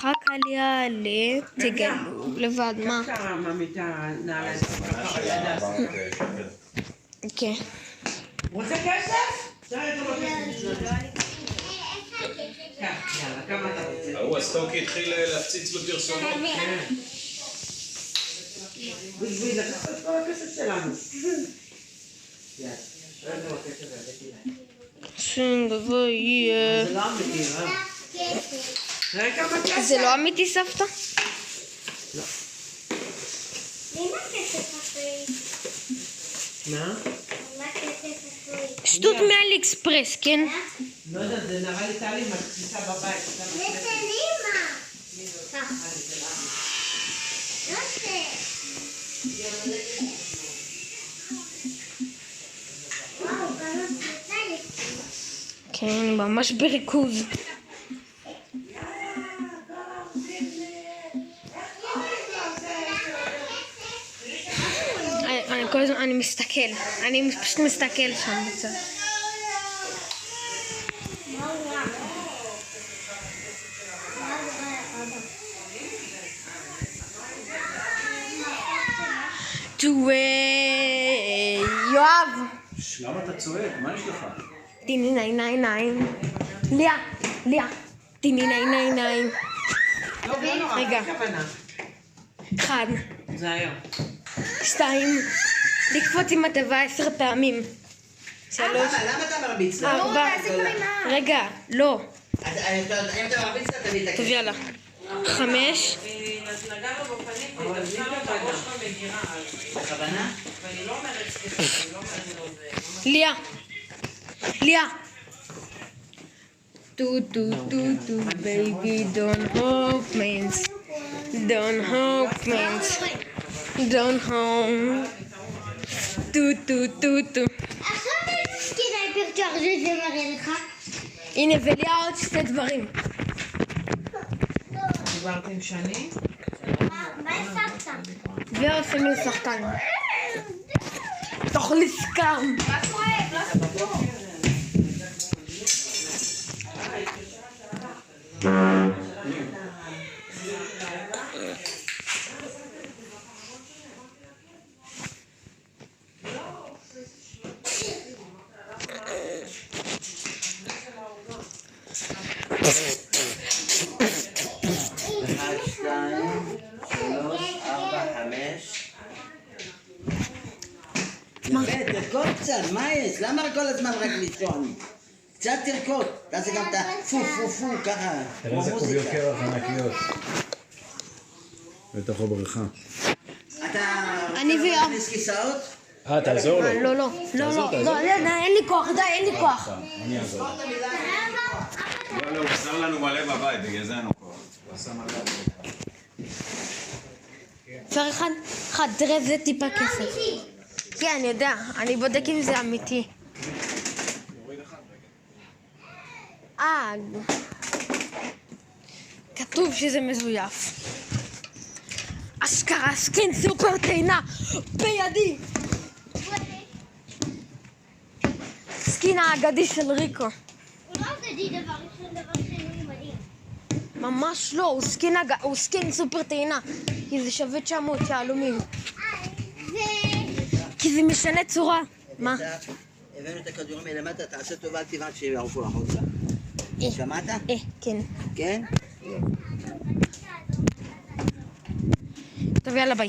רק עליה תגלו לבד, מה? כן. רוצה כסף? יאללה, כמה אתה רוצה? ההוא הסטוקי התחיל להפציץ בפרסומות. בשביל לקחת את כל הכסף שלנו. יאללה, לא הכסף הזה. שום דבר יהיה. זה לא אמיתי, תראה כמה כסף. זה לא אמיתי, סבתא? לא. מה כסף אחרי? מה? מה כסף אחרי? שטות מאלי אקספרס, כן? לא יודע, זה נראה לי טלי מדפיסה בבית. זה של אמא. לא זה. וואו, כמה פריצה יש. כן, ממש בריכוז. אני כל הזמן, אני מסתכל. אני פשוט מסתכל שם בצד. יואב! למה אתה צועק? מה יש לך? טיני ניי ניי ניי. ליה. טיני ניי ניי ניי. לא נורא, רגע. מה הכוונה? 1, זה היום. 2, לקפוץ עם התיבה 10 פעמים. 3, למה אתה מרביץ לה? 4, רגע, לא. אם אתה מרביץ לה, תביא את הכסף. טוב, יאללה. 5, נגענו בפנים ודפקה לו בראש במגירה. בכוונה? ואני לא אומרת כסף, אני לא אומרת לו זה. ליה. טו, baby, don't hope means. Don't hope means. Don't hope. טו. עכשיו כדאי פרצ'ר שזה מראה לך. הנה, וליה עוד 2 דברים. דיברת עם שני? מה הסבתא? ועושה מין שחקן. תאכלי סקאם. מה קורה? יפה, תרקוד קצת, מה יש? למה כל הזמן רק לישון? קצת תרקוד, תעשה גם את הפו, ככה. תראה איזה קוביות קרח ענקיות. בתוך הבריכה. אתה אני רוצה ויואב. להכניס כיסאות? תעזור לו. לא, אין לי כוח. אני אעזור לו. לא, הוא עשה לנו מלא בבית, בגלל זה אנחנו כוח. הוא עשה מלא בבית. אפשר אחד, תראה, זה טיפה כסף. כן, אני יודע, אני בודק אם זה אמיתי. כתוב שזה מזויף. אשכרה, סקין סופר טעינה בידי. סקין האגדי של ריקו. הוא לא אגדי דבר שני מדהים. ממש לא, הוא סקין סופר טעינה. כי זה שווה 900 שעלומים. כי זה משנה צורה. מה? הבאנו את הכדורים מלמטה, תעשה טובה, אל תבעט שיערפו החוצה. שמעת? כן. כן? טוב, יאללה, ביי.